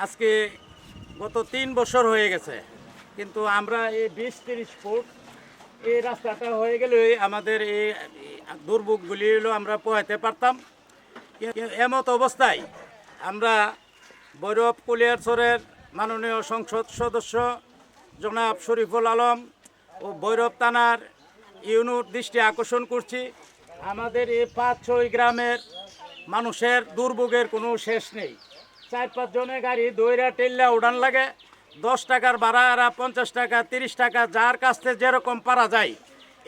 আজকে গত 3 বছর হয়ে গেছে, কিন্তু আমরা এই 20-30 ফুট এই রাস্তাটা হয়ে গেলে আমাদের এই দুর্ভোগগুলি হলো আমরা পোহাইতে পারতাম। এমত অবস্থায় আমরা ভৈরব কুলিয়ারচরের মাননীয় সংসদ সদস্য জনাব শরীফুল আলম ও ভৈরব থানার ইউনিট দৃষ্টি আকর্ষণ করছি। আমাদের এই 5-6 গ্রামের মানুষের দুর্ভোগের কোনো শেষ নেই। 4-5 জনের গাড়ি দইরা টেল্লা উড়ান লাগে, 10 টাকার ভাড়া, এরা 50 টাকা 30 টাকা যার কাছ থেকে যেরকম পারা যায়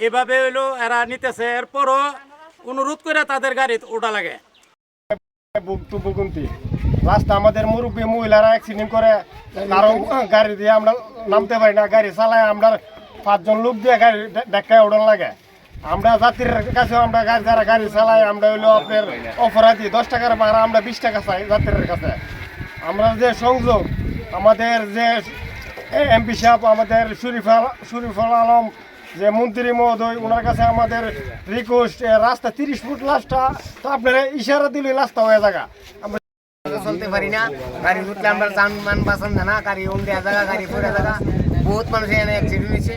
এভাবে হইলো এরা নিতেছে। এরপরও অনুরোধ করে তাদের গাড়ি ওঠা লাগে। রাস্তা আমাদের মুরব্বী মহিলারা অ্যাক্সিডেন্ট করে, কারো গাড়ি দিয়ে আমরা নামতে পারি না, গাড়ি চালায় আমরা 5 জন লোক দিয়ে গাড়ি ধাক্কায় উড়ান লাগে। আমরা যাত্রীর কাছে আমরা যারা গাড়ি চালাই আমরা হইলো আপনার অপরাধী, 10 টাকার ভাড়া আমরা 20 টাকা চাই যাত্রীর কাছে। আমরা যে সংযোগ আমাদের যে এমপি সাহেব আমাদের শরীফুল আলম যে মন্ত্রী মহোদয়, ওনার কাছে আমাদের রিকোয়েস্ট, রাস্তা 30 ফুট লাস্টটা তো আপনারা ইশারা দিলে রাস্তা হয়ে যাগা। আমরা চলতে পারি না, গাড়ি উঠলে আমরা যানবাহন বাঁচান না, গাড়ি দেওয়া জায়গা, গাড়ি পড়ে জায়গা, বহুত মানুষ এখানে অ্যাক্সিডেন্ট হয়েছে।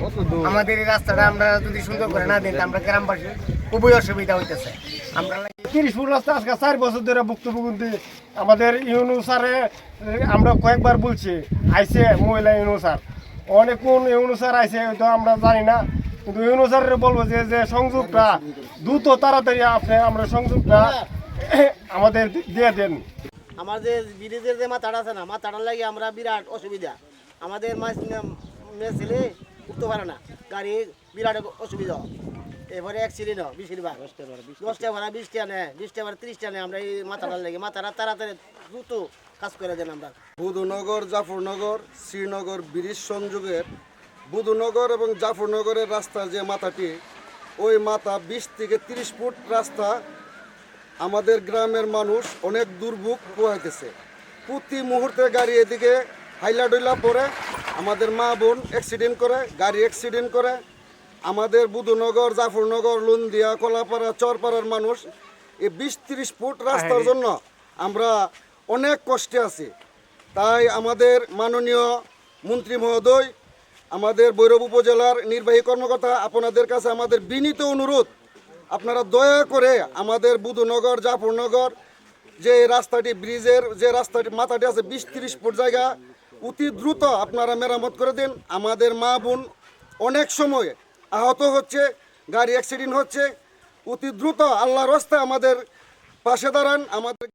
আমাদের এই রাস্তাটা আমরা যদি সুন্দর করে না দিই আমরা গ্রামবাসী খুবই অসুবিধা হইতেছে। আমরা 30 ফুট রাস্তা আজকে 4 বছর ধরে ভুক্তভোগী। আমাদের ইউনু স্যারে আমরা কয়েকবার বলছি, আইসে মহিলা ইউনু স্যার, অনেক কোন ইউনু স্যার আইসে তো আমরা জানি না, কিন্তু ইউনু স্যারের বলবো যে সংযোগটা দ্রুত তাড়াতাড়ি আপনি আমরা সংযোগটা আমাদের দিয়ে দেন। আমাদের ব্রিজের যে মাথাটা আছে না, মাথাটার লাগে আমরা বিরাট অসুবিধা। আমাদের মেয়ে ছেলে উঠতে পারে না, গাড়ি বিরাট অসুবিধা। এবারে অ্যাক্সিডেন্ট হয় বেশিরভাগ, 10টা ভাড়া 20টা নেয়, 20টা ভাড়া 30টা নেয়। আমরা এই মাথাটার লাগে মাথাটা তাড়াতাড়ি দ্রুত কাজ করে দেন। আমরা বুধনগর জাফরনগর শ্রীনগর ব্রিজ সংযোগের বুধনগর এবং জাফরনগরের রাস্তার যে মাথাটি, ওই মাথা 20 থেকে 30 ফুট রাস্তা আমাদের গ্রামের মানুষ অনেক দুর্ভোগ পোহাইতেছে। প্রতি মুহূর্তে গাড়ি এদিকে হাইলা ডইলা পড়ে, আমাদের মা বোন অ্যাক্সিডেন্ট করে, গাড়ি অ্যাক্সিডেন্ট করে। আমাদের বুধনগর জাফরনগর লুন্দিয়া কলাপাড়া চরপাড়ার মানুষ এই 20-30 ফুট রাস্তার জন্য আমরা অনেক কষ্টে আছি। তাই আমাদের মাননীয় মন্ত্রী মহোদয়, আমাদের ভৈরব উপজেলার নির্বাহী কর্মকর্তা, আপনাদের কাছে আমাদের বিনীত অনুরোধ, আপনারা দয়া করে আমাদের বুধনগর জাফরনগর যে রাস্তাটি ব্রিজের যে রাস্তাটি মাথাটি আছে 20-30 ফুট জায়গা অতি দ্রুত আপনারা মেরামত করে দিন। আমাদের মা বোন অনেক সময় আহত হচ্ছে, গাড়ি অ্যাক্সিডেন্ট হচ্ছে। অতি দ্রুত আল্লাহর রাস্তায় আমাদের পাশে দাঁড়ান। আমাদের